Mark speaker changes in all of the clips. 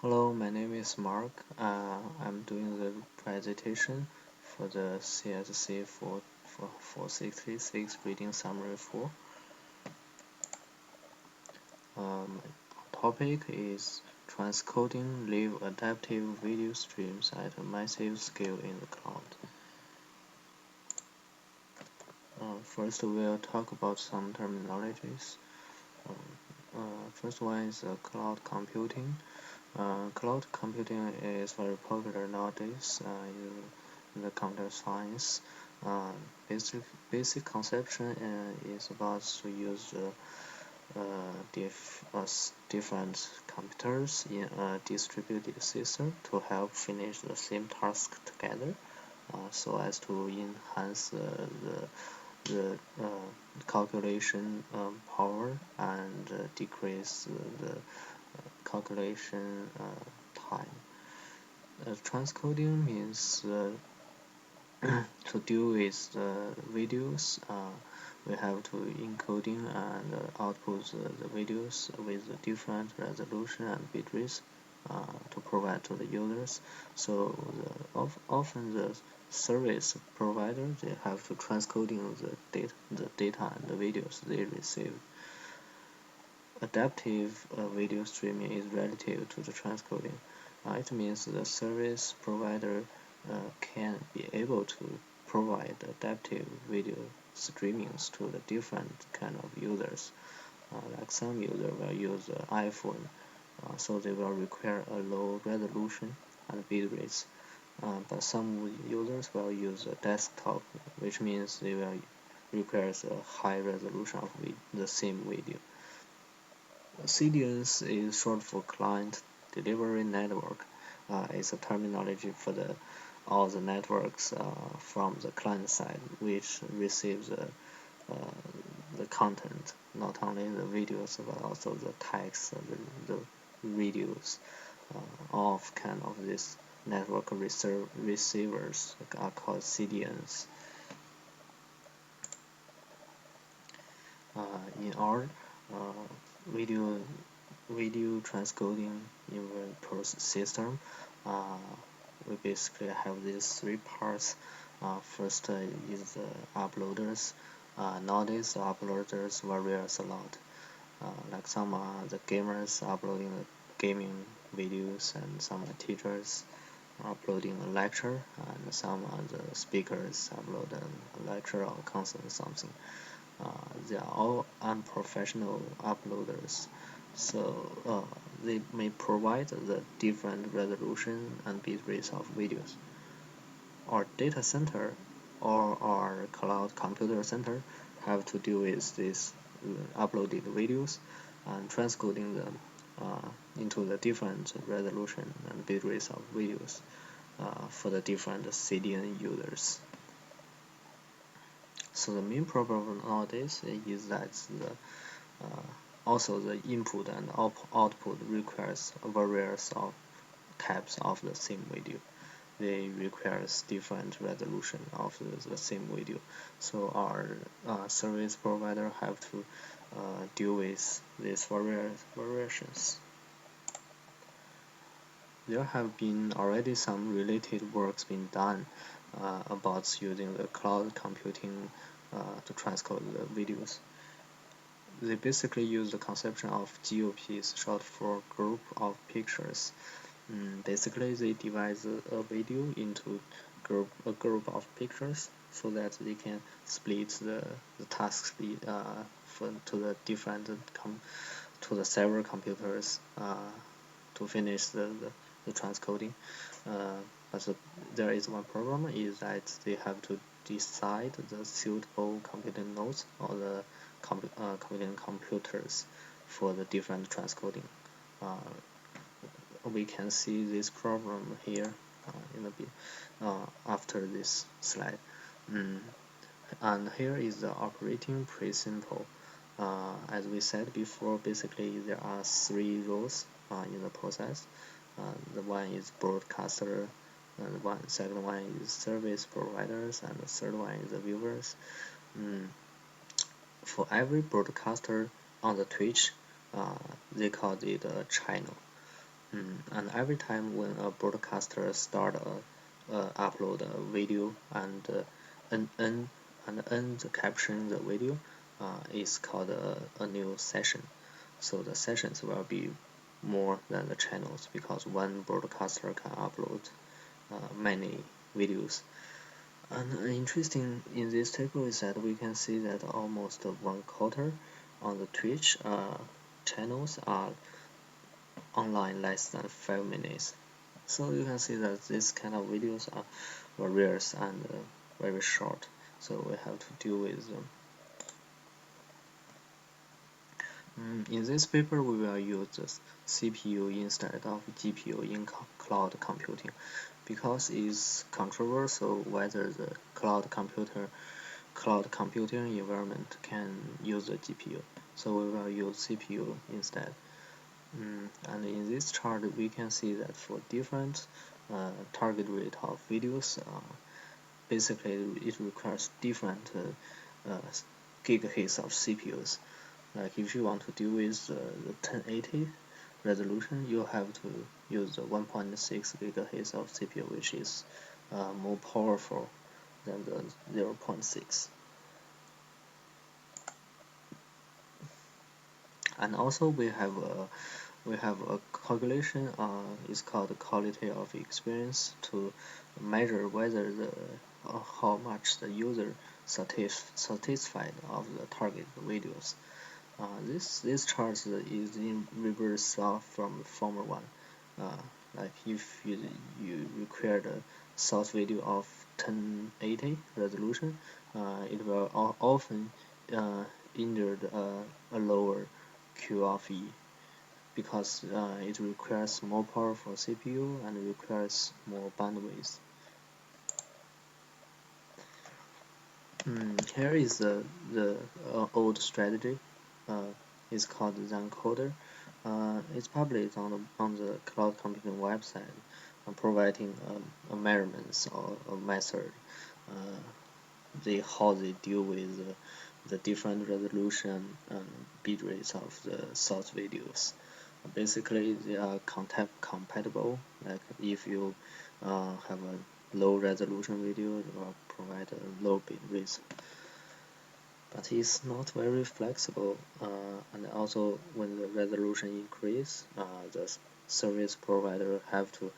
Speaker 1: Hello, my name is Mark. I'm doing the presentation for the CSC 466 reading summary 4. Topic is transcoding live adaptive video streams at a massive scale in the cloud. First, we'll talk about some terminologies. First one is cloud computing. Cloud computing is very popular nowadays in the computer science. Uh, basic conception is about to use different computers in a distributed system to help finish the same task together, so as to enhance the calculation power and decrease the calculation time. Transcoding means to deal with the videos, we have to encoding and output the videos with different resolution and bit rates to provide to the users. So often the service provider, they have to transcoding the data and the videos they receive. Adaptive video streaming is relative to the transcoding. It means the service provider can be able to provide adaptive video streamings to the different kind of users. Like some user will use the iPhone, so they will require a low resolution and bit rates. But some users will use a desktop, which means they will require a high resolution of the same video. CDNs is short for Client Delivery Network. It's a terminology for all the networks from the client side, which receives the content, not only the videos but also the text, the videos. All kind of this network receivers are called CDNs. In our video transcoding input system, we basically have these three parts. First is the uploaders. Nowadays the uploaders varies a lot. Like some are the gamers uploading the gaming videos, and some are teachers uploading a lecture, and some are the speakers upload a lecture or concert or something. They are all unprofessional uploaders, so they may provide the different resolution and bit rates of videos. Our data center or our cloud computer center have to deal with these uploaded videos and transcoding them into the different resolution and bit rates of videos for the different CDN users. So the main problem nowadays is that also the input and output requires various of types of the same video. They requires different resolution of the same video. So our service provider have to deal with these variations. There have been already some related works being done about using the cloud computing to transcode the videos. They basically use the conception of GOPs, short for group of pictures. Basically, they divide a video into a group of pictures so that they can split the task speed to the different to the several computers to finish the transcoding. But there is one problem, is that they have to decide the suitable computing nodes or the computing computers for the different transcoding. We can see this problem here in a bit after this slide. And here is the operating principle. As we said before, basically there are three roles in the process. The one is broadcaster, and the second one is service providers, and the third one is the viewers. For every broadcaster on the Twitch, they call it a channel. And every time when a broadcaster upload a video and end capturing the video, is called a new session. So the sessions will be more than the channels because one broadcaster can upload many videos. And interesting in this table is that we can see that almost one quarter on the Twitch channels are online less than 5 minutes. So you can see that this kind of videos are rare and very short. So we have to deal with them. In this paper, we will use the CPU instead of GPU in cloud computing because it's controversial whether the cloud computing environment can use the GPU. So we will use CPU instead. And in this chart, we can see that for different target rate of videos, basically it requires different gigahertz of CPUs. Like if you want to deal with the 1080 resolution, you have to use the 1.6 gigahertz of CPU, which is more powerful than the 0.6. And also we have a calculation. It's called quality of experience to measure whether how much the user satisfied of the target videos. This chart is in reverse from the former one. Like if you require the source video of 1080 resolution, it will often endure a lower Q of E because it requires more powerful CPU and requires more bandwidth. Here is the old strategy. It's called the encoder. It's published on the cloud computing website, providing a measurements or a method. How they deal with the different resolution and bit rates of the source videos. Basically, they are compatible. Like if you have a low resolution video, it will provide a low bit rate. But it's not very flexible, and also when the resolution increase, the service provider have to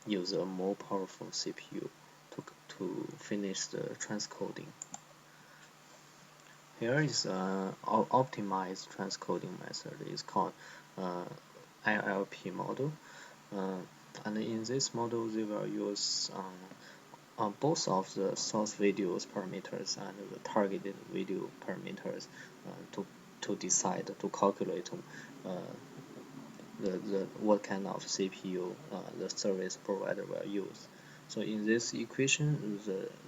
Speaker 1: use a more powerful CPU to finish the transcoding. Here is an optimized transcoding method. It's called ILP model, and in this model they will use both of the source videos parameters and the targeted video parameters to decide to calculate what kind of CPU the service provider will use. So in this equation,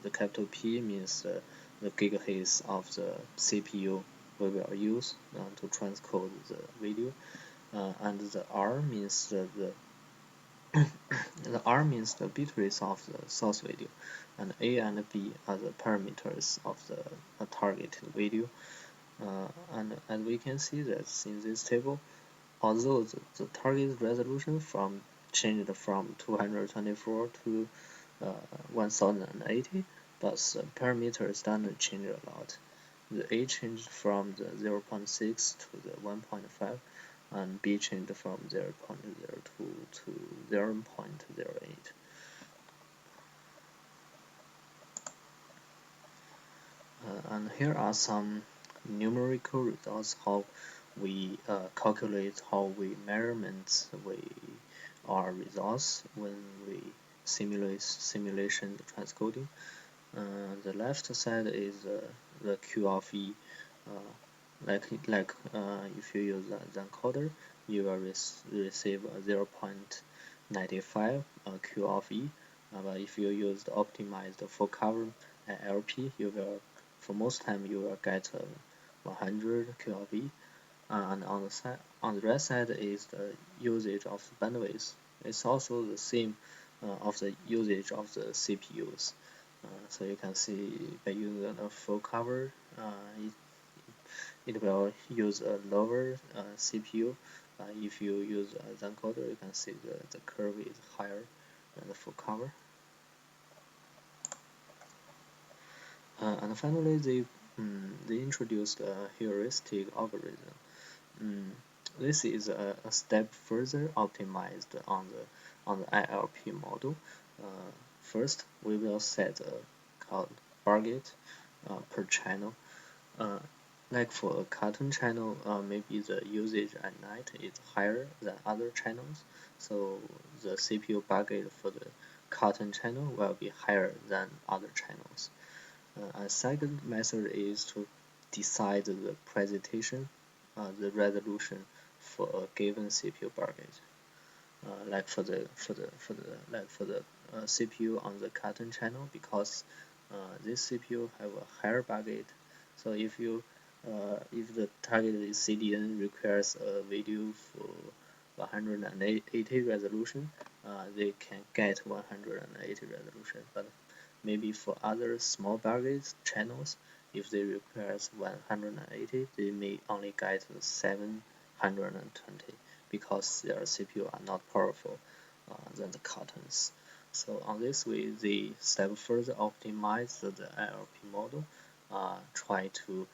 Speaker 1: the capital P means the gigahertz of the CPU we will use to transcode the video, and the R means the R means the bitrate of the source video, and A and B are the parameters of the targeted video. And we can see that in this table, although the target resolution changed from 224 to 1080, but the parameters don't change a lot. The A changed from the 0.6 to the 1.5, and B changed from 0.02 to 0.08. And here are some numerical results how we calculate how we measurements our results when we simulation transcoding. The left side is the Q of E. If you use the encoder, you will receive a 0.95 Q of E. But if you use the optimized full cover LP, you will, for most time, you will get 100 Q of E. And on the right side is the usage of the bandwidth. It's also the same of the usage of the CPUs. So you can see by using a full cover, it will use a lower CPU, If you use a encoder, you can see the curve is higher than the full cover. And finally, they introduced a heuristic algorithm. This is a step further optimized on the ILP model. First, we will set a called target per channel. Uh, like for a cartoon channel, maybe the usage at night is higher than other channels, so the CPU budget for the cartoon channel will be higher than other channels. A second method is to decide the presentation, the resolution for a given CPU budget. Like for the CPU on the cartoon channel, because this CPU have a higher budget. So if the targeted CDN requires a video for 180 resolution, they can get 180 resolution. But maybe for other small budget channels, if they require 180, they may only get 720 because their CPU are not powerful than the cartoons. So on this way, they step further optimize the ILP model, try to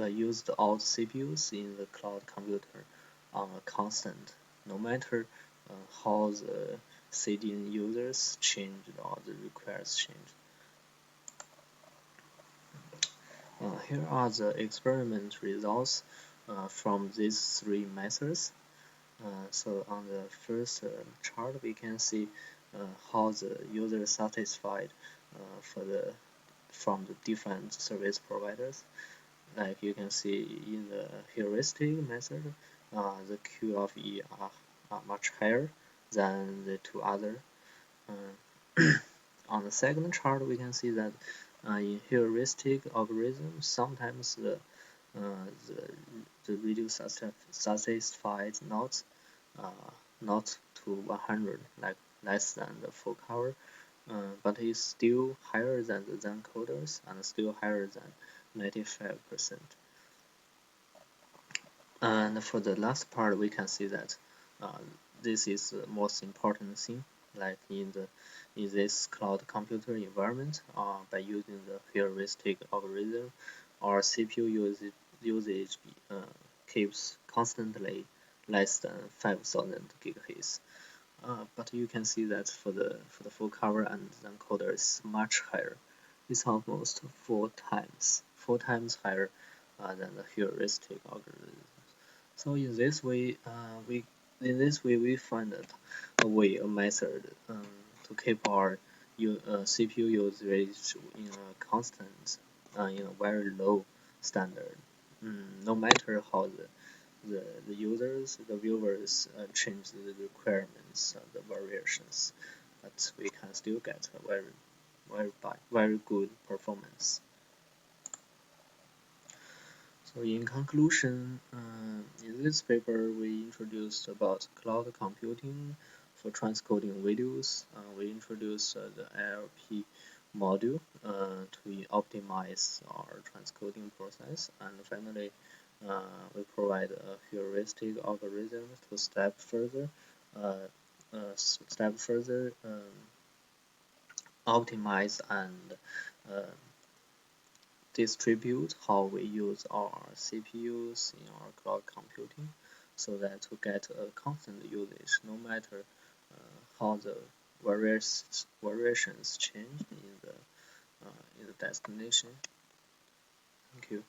Speaker 1: use all the CPUs in the cloud computer on a constant, no matter how the CDN users change or the requests change. Here are the experiment results from these three methods. So on the first chart, we can see how the user is satisfied from the different service providers. Like you can see in the heuristic method, the Q of E are much higher than the two other. On the second chart, we can see that in heuristic algorithms, sometimes the video satisfied not to 100, like less than the full cover, but is still higher than the encoders and still higher than 95%. And for the last part, we can see that this is the most important thing. Like in this cloud computer environment, by using the heuristic algorithm, our CPU usage keeps constantly less than 5,000 gigahertz. But you can see that for the full cover and the encoder is much higher. It's almost four times higher than the heuristic algorithm. So in this way we find a method to keep our CPU usage in a constant, in a very low standard. No matter how the users, the viewers change the requirements, the variations, but we can still get a very good performance. So in conclusion, in this paper we introduced about cloud computing for transcoding videos. We introduced the ILP module to optimize our transcoding process, and finally we provide a heuristic algorithm to step further optimize and distribute how we use our CPUs in our cloud computing, so that to get a constant usage no matter how the variations change in the destination. Thank you.